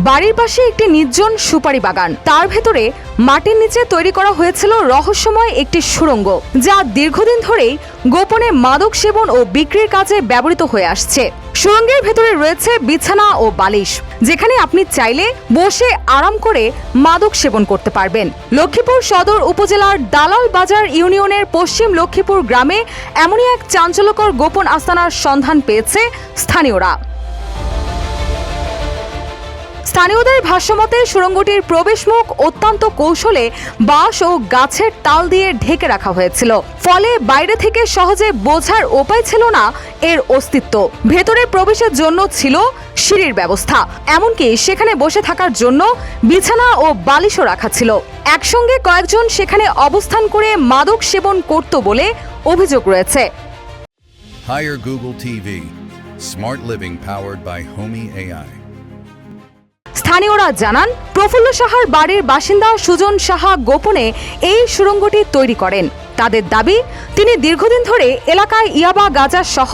বাড়ির পাশে একটি নির্জন সুপারি বাগান, তার ভেতরে মাটির নিচে তৈরি করা হয়েছিল রহস্যময় একটি সুড়ঙ্গ, যা দীর্ঘদিন ধরেই গোপনে মাদক সেবন ও বিক্রির কাজে ব্যবহৃত হয়ে আসছে। সুড়ঙ্গের ভেতরে রয়েছে বিছানা ও বালিশ, যেখানে আপনি চাইলে বসে আরাম করে মাদক সেবন করতে পারবেন। লক্ষ্মীপুর সদর উপজেলার দালাল বাজার ইউনিয়নের পশ্চিম লক্ষ্মীপুর গ্রামে এমনই এক চাঞ্চল্যকর গোপন আস্তানার সন্ধান পেয়েছে স্থানীয়রা। স্থানীয়দের ভাষ্যমতে সুড়ঙ্গটির প্রবেশমুখ অত্যন্ত কৌশলে বাঁশ ও গাছের তাল দিয়ে ঢেকে রাখা হয়েছিল, ফলে বাইরে থেকে সহজে বোঝার উপায় ছিল না এর অস্তিত্ব। ভেতরে প্রবেশের জন্য ছিল সিঁড়ির ব্যবস্থা, এমনকি সেখানে বসে থাকার জন্য বিছানা ও বালিশও রাখা ছিল। একসঙ্গে কয়েকজন সেখানে অবস্থান করে মাদক সেবন করত বলে অভিযোগ রয়েছে। Hire Google TV. Smart living powered by Homey AI. স্থানীয়রা জানান, প্রফুল্ল সাহার বাড়ির বাসিন্দা সুজন সাহা গোপনে এই সুড়ঙ্গটি তৈরি করেন। তাদের দাবি, তিনি দীর্ঘদিন ধরে এলাকায় ইয়াবা, গাঁজা সহ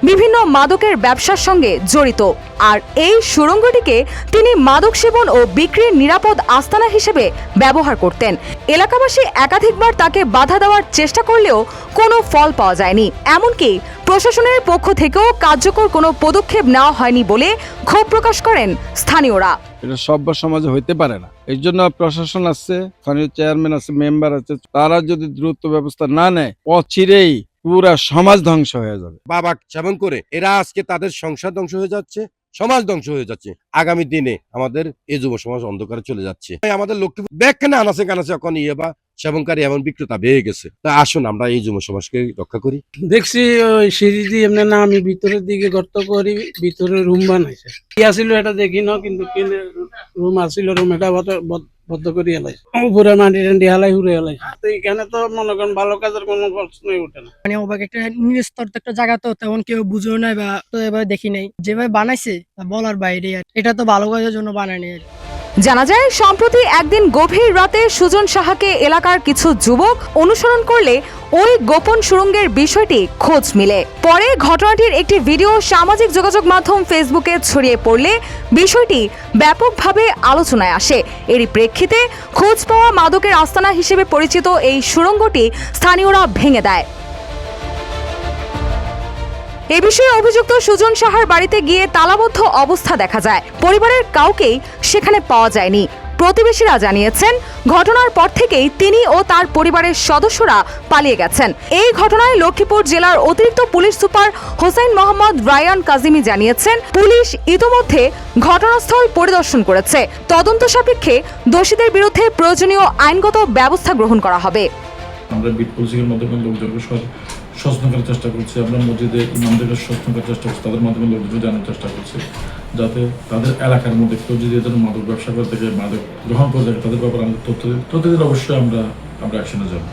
বিভিন্ন মাদকের ব্যবসার সঙ্গে জড়িত, আর এই সুড়ঙ্গটিকে তিনি মাদক সেবন ও বিক্রির নিরাপদ আস্তানা হিসেবে ব্যবহার করতেন। এলাকাবাসী একাধিকবার তাকে বাধা দেওয়ার চেষ্টা করলেও কোনো ফল পাওয়া যায়নি, এমনকি প্রশাসনের পক্ষ থেকেও কার্যকর কোনো পদক্ষেপ নেওয়া হয়নি বলে ক্ষোভ প্রকাশ করেন স্থানীয়রা। এটা সভ্য সমাজে হইতে পারে না। এই জন্য প্রশাসন আছে, স্থানীয় চেয়ারম্যান আছে, মেম্বার আছে, তারা যদি দ্রুত ব্যবস্থা না নেয়, অচিরেই পুরা সমাজ ধ্বংস হয়ে যাবে। বাবা সেবন করে এরা আজকে তাদের সংসার ধ্বংস হয়ে যাচ্ছে, সমাজ ধ্বংস হয়ে যাচ্ছে। আগামী দিনে আমাদের এই যুব সমাজ অন্ধকারে চলে যাচ্ছে। আমাদের লক্ষ্মীপুর ব্যাখ্যানে আনাচে কানাচে এখন ইয়ে বা সেবনকারী এমন বিক্রেতা বেড়ে গেছে। তা আসুন আমরা এই যুব সমাজকে রক্ষা করি। দেখছি ওই সিঁড়ি দিয়ে এমনি না, আমি ভিতরের দিকে গর্ত করি, ভিতরে রুম বানাইছে। কি আসিল এটা দেখি না, কিন্তু রুম আসিল, রুম এটা বদ্ধ করে এলাইছে, উপরে মাটি টান্ডি হালাই ঘুরে এলাইছে। এখানে তো মনে করেন ভালো কাজের কোনো প্রশ্নই উঠে না। মানে ওভাবে একটা নিস্তর একটা জায়গা, তো তেমন কেউ বুঝেও নাই বা তো এভাবে দেখি নাই, যেভাবে বানাইছে বলার বাইরে। এটা তো ভালো কাজের জন্য বানায়নি। জানা যায়, সম্প্রতি একদিন গভীর রাতে সুজন সাহাকে এলাকার কিছু যুবক অনুসরণ করলে ওই গোপন সুড়ঙ্গের বিষয়টি খোঁজ মিলে। পরে ঘটনাটির একটি ভিডিও সামাজিক যোগাযোগ মাধ্যম ফেসবুকে ছড়িয়ে পড়লে বিষয়টি ব্যাপকভাবে আলোচনায় আসে। এরই প্রেক্ষিতে খোঁজ পাওয়া মাদকের আস্তানা হিসেবে পরিচিত এই সুড়ঙ্গটি স্থানীয়রা ভেঙে দেয়। এ বিষয়ে অভিযুক্ত সুজন সাহার বাড়িতে গিয়ে তালাবদ্ধ অবস্থা দেখা যায়। পরিবারের কাউকেই সেখানে পাওয়া যায়নি। প্রতিবেশীরা জানিয়েছেন, ঘটনার পর থেকেই তিনি ও তার পরিবারের সদস্যরা পালিয়ে গেছেন। এই ঘটনায় লক্ষ্মীপুর জেলার অতিরিক্ত পুলিশ সুপার হোসেন মোহাম্মদ রায়ান কাজিমি জানিয়েছেন, পুলিশ ইতোমধ্যে ঘটনাস্থল পরিদর্শন করেছে। তদন্ত সাপেক্ষে দোষীদের বিরুদ্ধে প্রয়োজনীয় আইনগত ব্যবস্থা গ্রহণ করা হবে। আমরা বিট পুলিশের মাধ্যমে লোকজনকে সচেতন করার চেষ্টা করছি। আমরা মসজিদে ইমামদেরকে সচেতন করার চেষ্টা করছি, তাদের মাধ্যমে লোকজনকে জানার চেষ্টা করছি, যাতে তাদের এলাকার মধ্যে কেউ যদি এদের মাদক ব্যবসা করে থাকে, মাদক গ্রহণ করে থাকে, তাদের ব্যাপারে আমাদের তথ্য দিলে অবশ্যই আমরা অ্যাকশনে যাব।